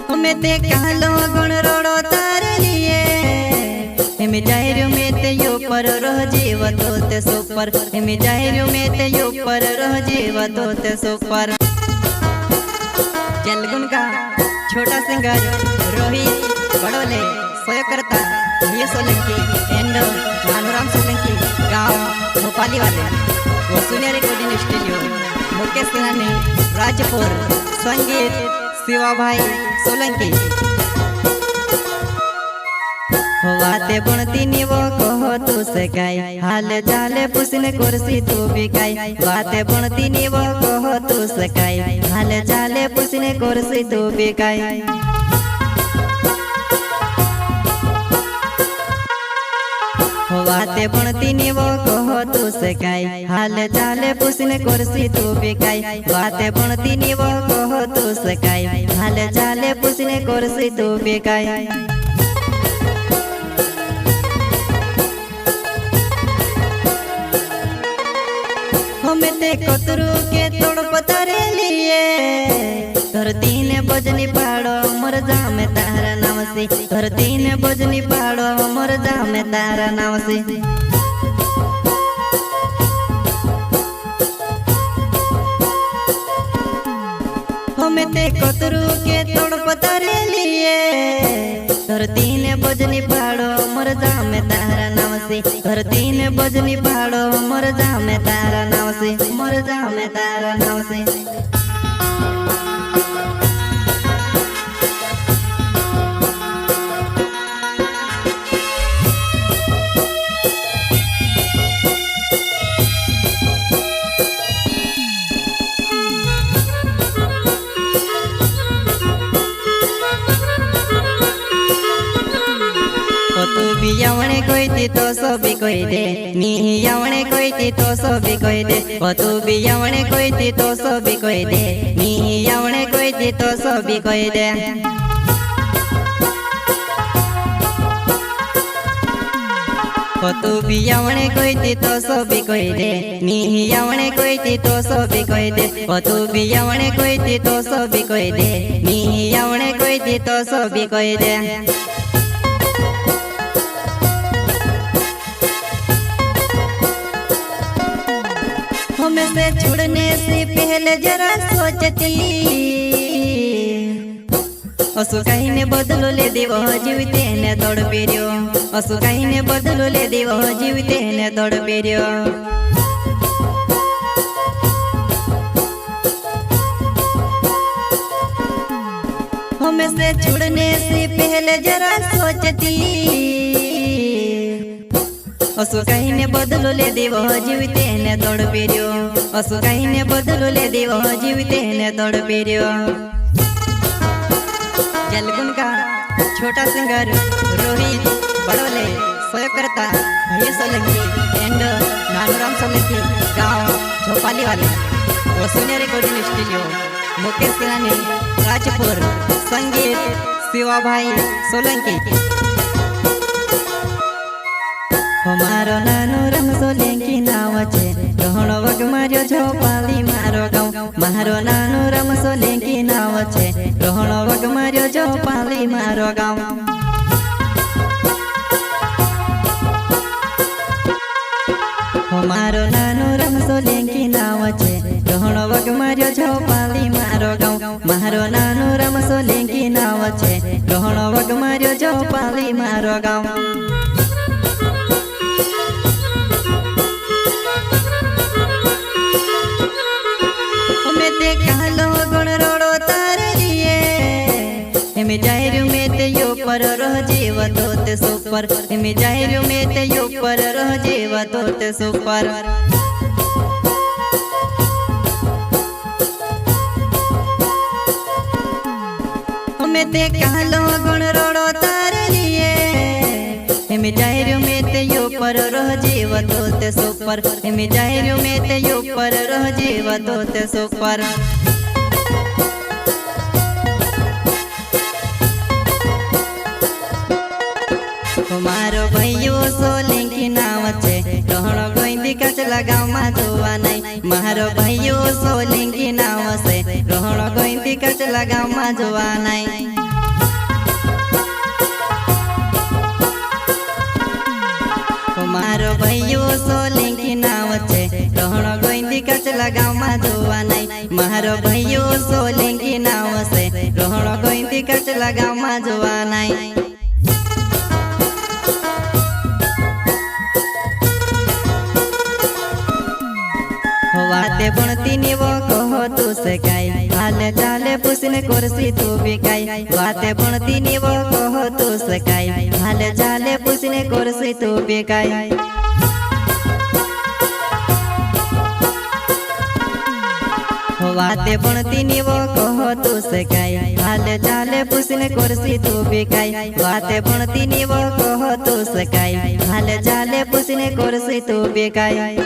हमें ते कहलो गुण रोड़ो तारे लिए हमें जाहिर में ते यो पर रह जीव तो ते सुपर हमें जाहिर में ते यो पर रह जीव तो ते सुपर। चल गुण का छोटा सिंगर रोहित बड़ोले सोयकर्ता ये सोलंकी एंड नानूराम सोलंकी गांव भोपाली वाले वसुनिया रिकॉर्डिंग स्टूडियो मुकेश सिन्हा राजपुर संगीत शिवा भाई सोलंकी। वाते बुणती नी वो कहो तू सकाई हाल जाले पुसने कुर्सी तू बिकाई वाते बुणती नी वो कहो तू सकाई हाल जाले पुसने कुर्सी तू बिकाई। वाते बुणती नी वो कहो तू सकाई हाल जाले पुसने कुर्सी तू बिकाई वाते बुणती नी वो कहो तू सकाई हाल जाले पुसने कुर्सी तू बिकाई। हमें ते कतरू के तोड़ पतारे लिए धरती ने बजनी पाड़ो मर जा में तारा नाम से धरती ने बजनी पाड़ो मर जा में तारा नाम से। हमें ते कतरू के तोड़ पतारे लिए धरती ने बजनी पाड़ो मर जा में तारा नाम से धरती ने बजनी पाड़ो मर जा में तारा नाम से मर जा में तारा नाम से। यावणे कोई थी तो सो भी कोई दे नी यावणे कोई थी तो सो भी कोई दे ओ तू भी यावणे कोई थी तो सो भी कोई दे नी यावणे कोई थी तो सो भी कोई दे। ओ तू भी यावणे कोई थी तो सो भी कोई दे नी यावणे कोई थी तो सो भी कोई दे ओ तू भी यावणे कोई थी तो सो भी कोई दे नी यावणे कोई थी तो सो भी कोई दे। हमें से छोड़ने से पहले जरा सोचती असु कहीं ने बदलो ले देवो जीवते ने दौड़ पेरियो असु कहीं ने बदलो ले देवो जीवते ने दौड़ पेरियो। हमें से छोड़ने से पहले जरा सोचती असु कहीं ने बदलो ले देवो जीवते ने दौड़ पेरियो असु कहीं ने बदलो ले देवो जीवते ने दौड़ पेरियो। जलगुन का छोटा सिंगर रोहित बड़ोले सोयकर्ता ये सोलंकी एंड नानूराम सोलंकी गांव भोपाली वाले वसुनिया रिकॉर्डिंग स्टूडियो मुकेश सिन्हा राजपुर संगीत शिवा भाई सोलंकी। मारो नानूराम सोलंकी नाव छे रोहणो वग मार्यो झोपाली मारो गाँव मारो नानूराम सोलंकी नाव छे रोहणो वग मार्यो झोपाली मारो गाँव। मारो नानूराम सोलंकी नाव छे रोहणो वग मार्यो झोपाली मारो गाँव मारो नानूराम सोलंकी नाव छे रोहणो वग मार्यो झोपाली मारो गाँव। कहलो गुण रोड़ो तारे लिए हमें जाहिर में ते यो पर रह जीव तो ते सुपर हमें जाहिर में ते यो पर रह जीव तो ते सुपर। हमें ते कहलो गुण रोड़ो तारे लिए हमें जाहिर में ते यो पर रह जीव तो ते सुपर हमें जाहिर में ते यो पर रह जीव तो ते सुपर। मारो भाइयों सोलंकी नाव छे रोहणो गोइंदी कचला गाँव में जोवा नहीं मारो भाइयों सोलंकी नाव छे रोहणो गोइंदी कचला गाँव में जोवा नहीं। भाईओ सोलंकी नाव छे रोहणो गोइंदी कचला गाँव में जोवा नहीं। मारो भाईओ सोलंकी नाव छे रोहणो गोइंदी कचला गाँव में जोवा नहीं। वाते भणती नीवो कहो तू सकाई हाले चाले पूछने कुर्सी तू बिकाई। वाते भणती नीवो कहो तू सकाई हाले चाले पूछने कुर्सी तू बिकाई। वाते भणती नीवो कहो तू सकाई हाले चाले पूछने कुर्सी तू बिकाई। वाते भणती नीवो कहो तू सकाई हाले चाले पूछने कुर्सी तू बिकाई।